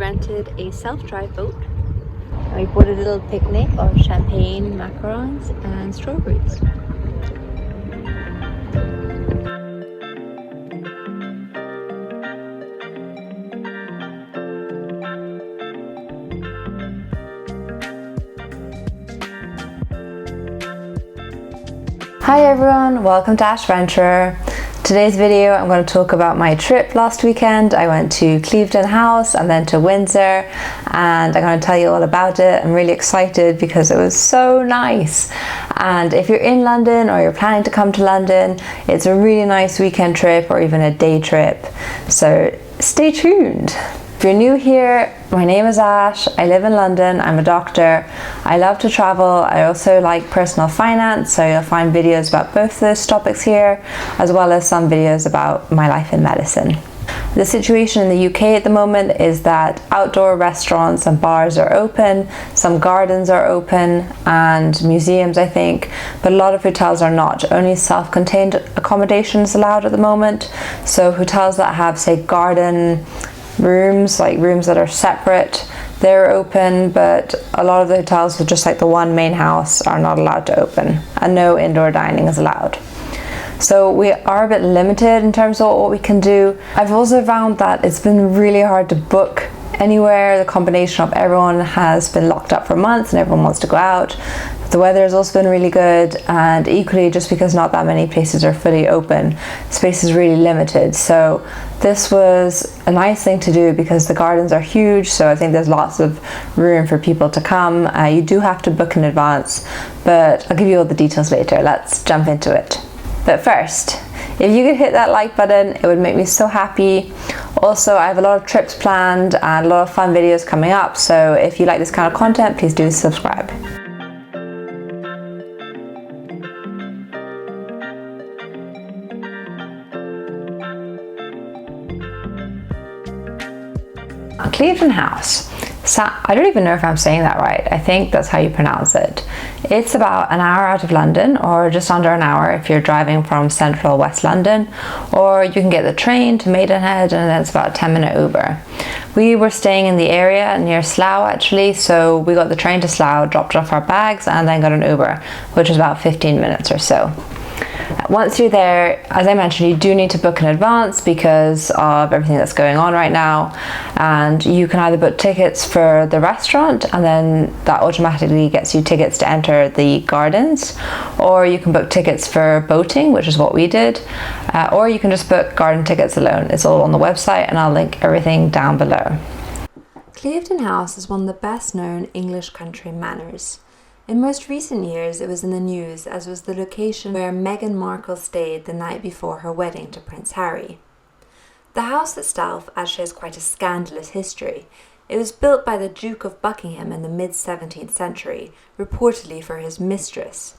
rented a self-drive boat. We bought a little picnic of champagne, macarons and strawberries. Hi everyone, welcome to Ash Venture. Today's video I'm going to talk about my trip last weekend. I went to Cliveden House and then to Windsor, and I'm going to tell you all about it. I'm really excited because it was so nice. And if you're in London or you're planning to come to London, it's a really nice weekend trip or even a day trip. So stay tuned. If you're new here, my name is Ash. I live in London. I'm a doctor. I love to travel. I also like personal finance, so you'll find videos about both those topics here, as well as some videos about my life in medicine. The situation in the UK at the moment is that outdoor restaurants and bars are open, some gardens are open, and museums, I think, but a lot of hotels are not. Only self-contained accommodation is allowed at the moment. So hotels that have, say, garden rooms, like rooms that are separate, they're open, but a lot of the hotels with just like the one main house are not allowed to open, and no indoor dining is allowed. So we are a bit limited in terms of what we can do. I've also found that it's been really hard to book anywhere. The combination of everyone has been locked up for months and everyone wants to go out. The weather has also been really good, and equally, just because not that many places are fully open, space is really limited. So this was a nice thing to do because the gardens are huge, so I think there's lots of room for people to come. You do have to book in advance, but I'll give you all the details later. Let's jump into it. But first, if you could hit that like button, it would make me so happy. Also, I have a lot of trips planned and a lot of fun videos coming up, so if you like this kind of content, please do subscribe. Cliveden House. I don't even know if I'm saying that right. I think that's how you pronounce it. It's about an hour out of London, or just under an hour if you're driving from central West London, or you can get the train to Maidenhead and then it's about a 10-minute Uber. We were staying in the area near Slough actually, so we got the train to Slough, dropped off our bags and then got an Uber, which was about 15 minutes or so. Once you're there, as I mentioned, you do need to book in advance because of everything that's going on right now, and you can either book tickets for the restaurant and then that automatically gets you tickets to enter the gardens, or you can book tickets for boating, which is what we did, or you can just book garden tickets alone. It's all on the website and I'll link everything down below. Cliveden House is one of the best known English country manors. In most recent years, it was in the news as was the location where Meghan Markle stayed the night before her wedding to Prince Harry. The house itself actually has quite a scandalous history. It was built by the Duke of Buckingham in the mid-17th century, reportedly for his mistress.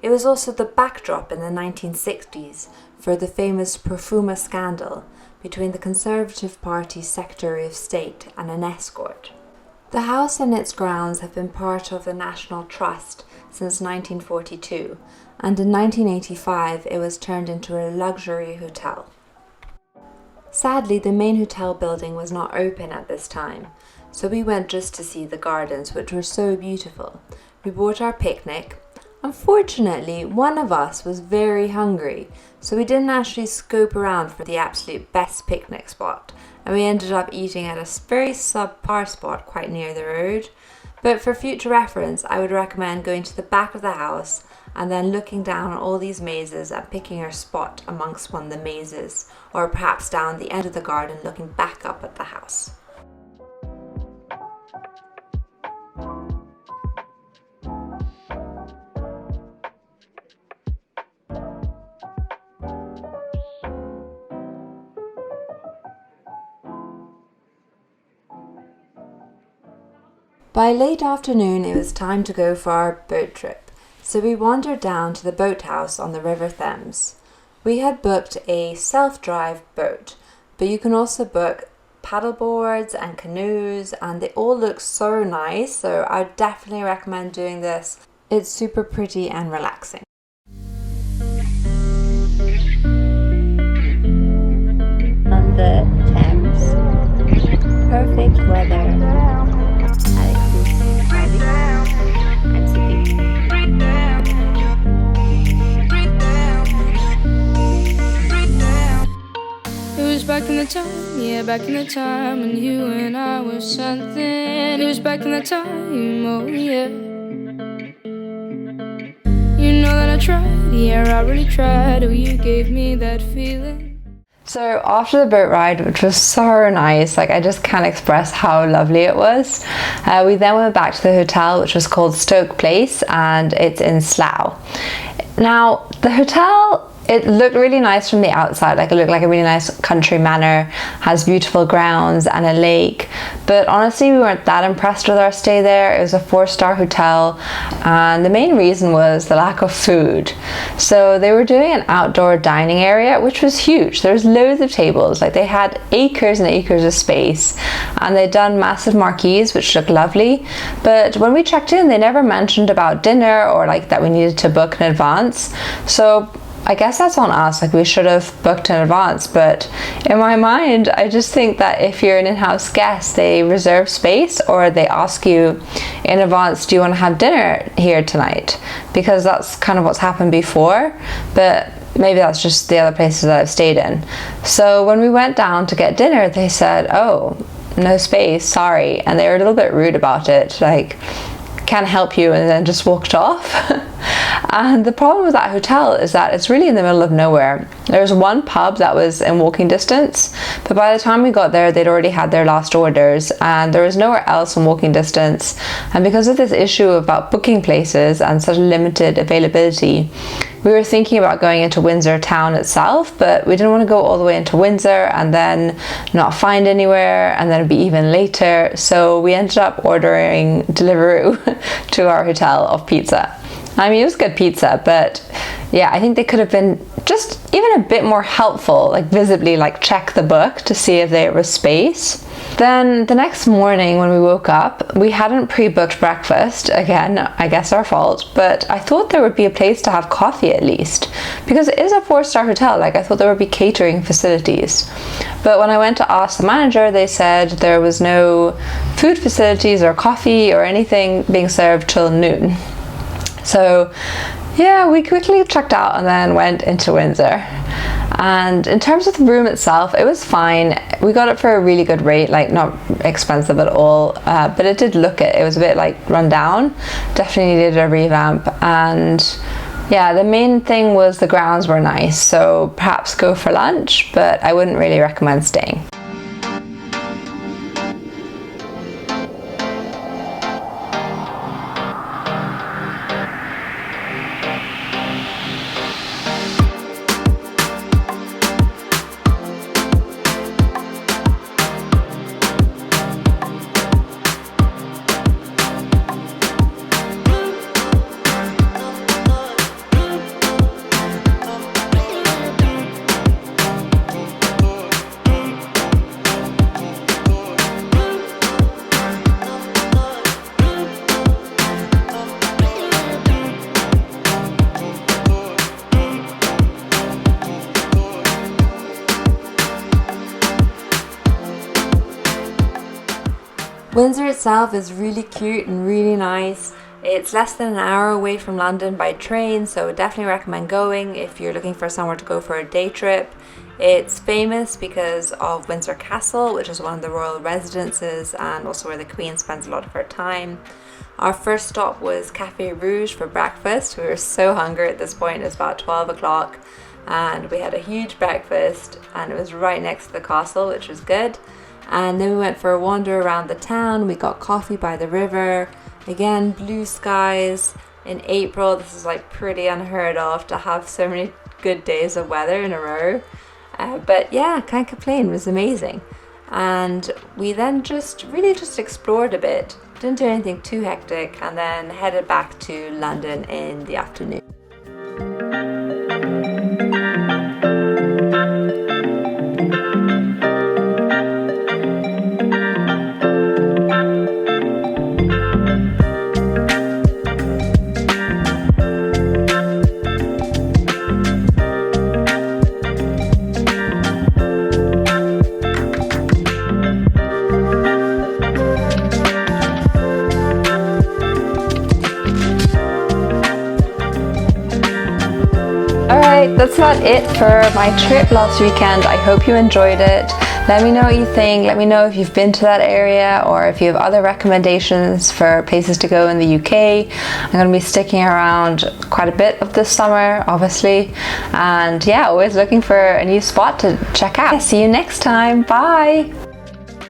It was also the backdrop in the 1960s for the famous Profuma scandal between the Conservative Party's Secretary of State and an escort. The house and its grounds have been part of the National Trust since 1942, and in 1985 it was turned into a luxury hotel. Sadly, the main hotel building was not open at this time, so we went just to see the gardens, which were so beautiful. We bought our picnic. Unfortunately, one of us was very hungry, so we didn't actually scope around for the absolute best picnic spot, and we ended up eating at a very subpar spot quite near the road. But for future reference, I would recommend going to the back of the house and then looking down on all these mazes and picking your spot amongst one of the mazes, or perhaps down the end of the garden looking back up at the house. By late afternoon, it was time to go for our boat trip, so we wandered down to the boathouse on the River Thames. We had booked a self-drive boat, but you can also book paddleboards and canoes, and they all look so nice, so I would definitely recommend doing this. It's super pretty and relaxing. On the Thames. Perfect perfect weather, exclusive private and It was back in the time, yeah, back in the time when you and I were something. It was back in the time, oh yeah. You know that I tried, yeah, I really tried. Oh, you gave me that feeling. So after the boat ride, which was so nice, like I just can't express how lovely it was, we then went back to the hotel, which was called Stoke Place, and it's in Slough. Now, the hotel, it looked really nice from the outside, like it looked like a really nice country manor, has beautiful grounds and a lake, but honestly we weren't that impressed with our stay there. It was a 4-star hotel, and the main reason was the lack of food. So they were doing an outdoor dining area, which was huge. There was loads of tables, like they had acres and acres of space, and they'd done massive marquees which looked lovely, but when we checked in they never mentioned about dinner or like that we needed to book in advance. So I guess that's on us, like we should have booked in advance, but in my mind I just think that if you're an in-house guest, they reserve space or they ask you in advance, do you want to have dinner here tonight? Because that's kind of what's happened before, but maybe that's just the other places that I've stayed in. So when we went down to get dinner, they said, oh, no space, sorry, and they were a little bit rude about it, like can't help you, and then just walked off. And the problem with that hotel is that it's really in the middle of nowhere. There was one pub that was in walking distance, but by the time we got there they'd already had their last orders and there was nowhere else in walking distance. And because of this issue about booking places and such limited availability, we were thinking about going into Windsor town itself, but we didn't want to go all the way into Windsor and then not find anywhere and then it'd be even later. So we ended up ordering Deliveroo to our hotel of pizza. I mean, it was good pizza, but yeah, I think they could have been just even a bit more helpful, like visibly like check the book to see if there was space. Then the next morning when we woke up, we hadn't pre-booked breakfast. Again, I guess our fault, but I thought there would be a place to have coffee at least, because it is a 4-star hotel. Like I thought there would be catering facilities. But when I went to ask the manager, they said there was no food facilities or coffee or anything being served till noon. So yeah, we quickly checked out and then went into Windsor. And in terms of the room itself, it was fine. We got it for a really good rate, like not expensive at all, but it did look it. It was a bit like run down, definitely needed a revamp. And yeah, the main thing was the grounds were nice, so perhaps go for lunch, but I wouldn't really recommend staying. Windsor itself is really cute and really nice. It's less than an hour away from London by train, so definitely recommend going if you're looking for somewhere to go for a day trip. It's famous because of Windsor Castle, which is one of the royal residences and also where the Queen spends a lot of her time. Our first stop was Café Rouge for breakfast. We were so hungry at this point. It's about 12 o'clock and we had a huge breakfast and it was right next to the castle, which was good. And then we went for a wander around the town. We got coffee by the river. Again, blue skies in April. This is like pretty unheard of to have so many good days of weather in a row. But yeah, can't complain. It was amazing. And we then just explored a bit. Didn't do anything too hectic and then headed back to London in the afternoon. Alright, that's about it for my trip last weekend. I hope you enjoyed it. Let me know what you think. Let me know if you've been to that area or if you have other recommendations for places to go in the UK. I'm going to be sticking around quite a bit of this summer, obviously. And yeah, always looking for a new spot to check out. See you next time. Bye!